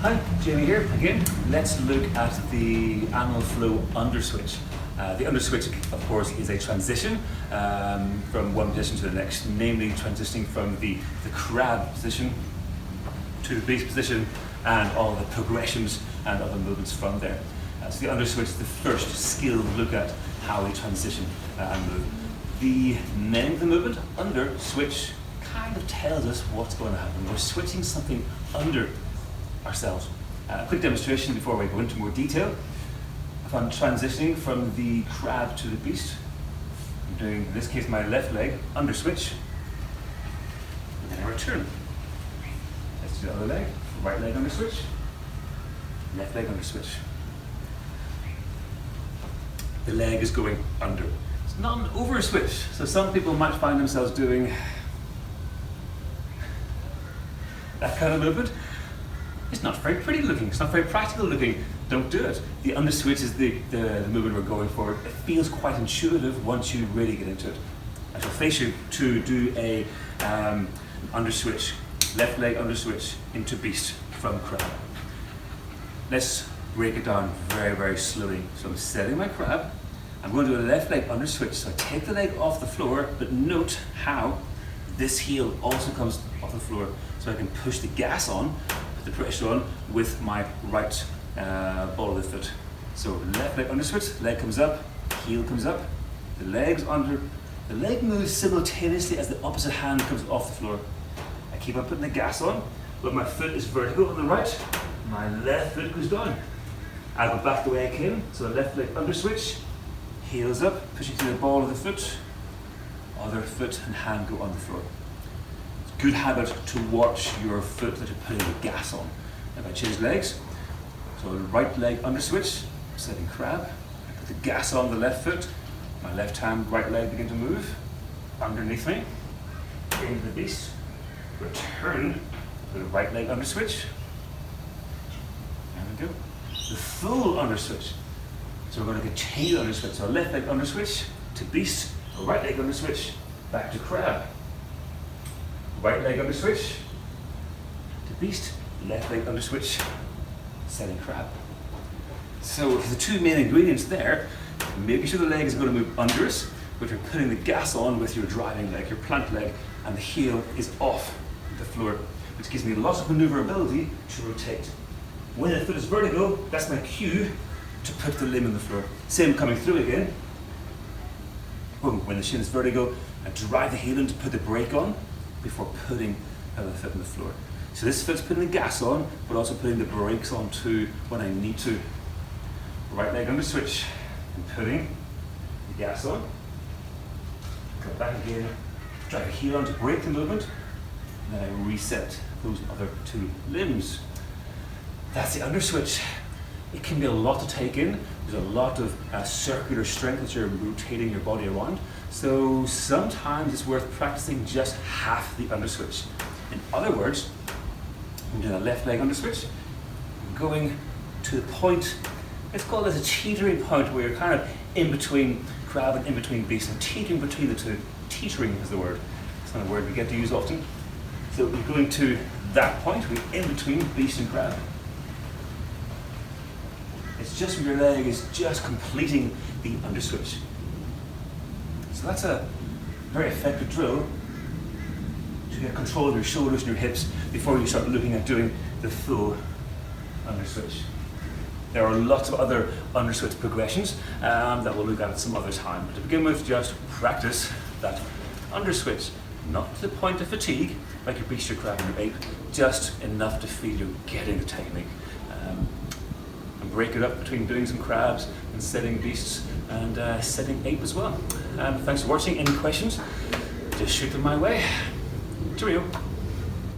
Hi, Jamie here again. Let's look at the animal flow underswitch. The underswitch, of course, is a transition from one position to the next, namely transitioning from the crab position to the beast position and all the progressions and other movements from there. So the underswitch is the first skill to look at how we transition and move. The name of the movement, underswitch, kind of tells us what's going to happen. We're switching something under ourselves. A quick demonstration before we go into more detail. If I'm transitioning from the crab to the beast, I'm doing, in this case, my left leg under switch, and then I return. Let's do the other leg, right leg under switch, left leg under switch. The leg is going under. It's not an over switch, so some people might find themselves doing that kind of movement. It's not very pretty looking, it's not very practical looking. Don't do it. The underswitch is the movement we're going for. It feels quite intuitive once you really get into it. I shall face you to do a underswitch, left leg underswitch into beast from crab. Let's break it down very, very slowly. So I'm setting my crab. I'm going to do a left leg underswitch. So I take the leg off the floor, but note how this heel also comes off the floor. So I can push the gas on, put the pressure on with my right ball of the foot. So left leg underswitch, leg comes up, heel comes up, the leg's under, the leg moves simultaneously as the opposite hand comes off the floor. I keep on putting the gas on, but my foot is vertical on the right, my left foot goes down. I go back the way I came, so left leg underswitch, heels up, pushing through the ball of the foot, other foot and hand go on the floor. It's a good habit to watch your foot that you're putting the gas on. If I change legs, so right leg underswitch, setting crab, I put the gas on the left foot, my left hand, right leg begin to move underneath me, into the beast, return to the right leg underswitch, there we go. The full underswitch. So we're going to continue the underswitch. So left leg underswitch to beast, right leg underswitch, back to crab. Right leg underswitch to beast, left leg underswitch, setting crab. So the two main ingredients there, making sure the leg is going to move under us, but you're putting the gas on with your driving leg, your plant leg, and the heel is off the floor, which gives me lots of maneuverability to rotate. When the foot is vertical, that's my cue to put the limb on the floor. Same coming through again. Boom, when the shin is vertical, I drive the heel in to put the brake on before putting the foot on the floor. So this foot's putting the gas on, but also putting the brakes on too when I need to. Right leg under switch, and putting the gas on. Go back again, drive the heel on to break the movement, and then I reset those other two limbs. That's the underswitch. It can be a lot to take in. There's a lot of circular strength as you're rotating your body around. So sometimes it's worth practicing just half the underswitch. In other words, I'm doing a left leg underswitch, going to the point, it's called as a teetering point, where you're kind of in between crab and in between beast, and teetering between the two. Teetering is the word. It's not a word we get to use often. So you're going to that point, we're in between beast and crab. It's just when your leg is just completing the underswitch. So that's a very effective drill to get control of your shoulders and your hips before you start looking at doing the full underswitch. There are lots of other underswitch progressions that we'll look at some other time. But to begin with, just practice that underswitch. Not to the point of fatigue, like your beast, your crab, and your ape, just enough to feel you're getting the technique. And break it up between doing some crabs and setting beasts and setting ape as well. Thanks for watching. Any questions? Just shoot them my way. Cheerio.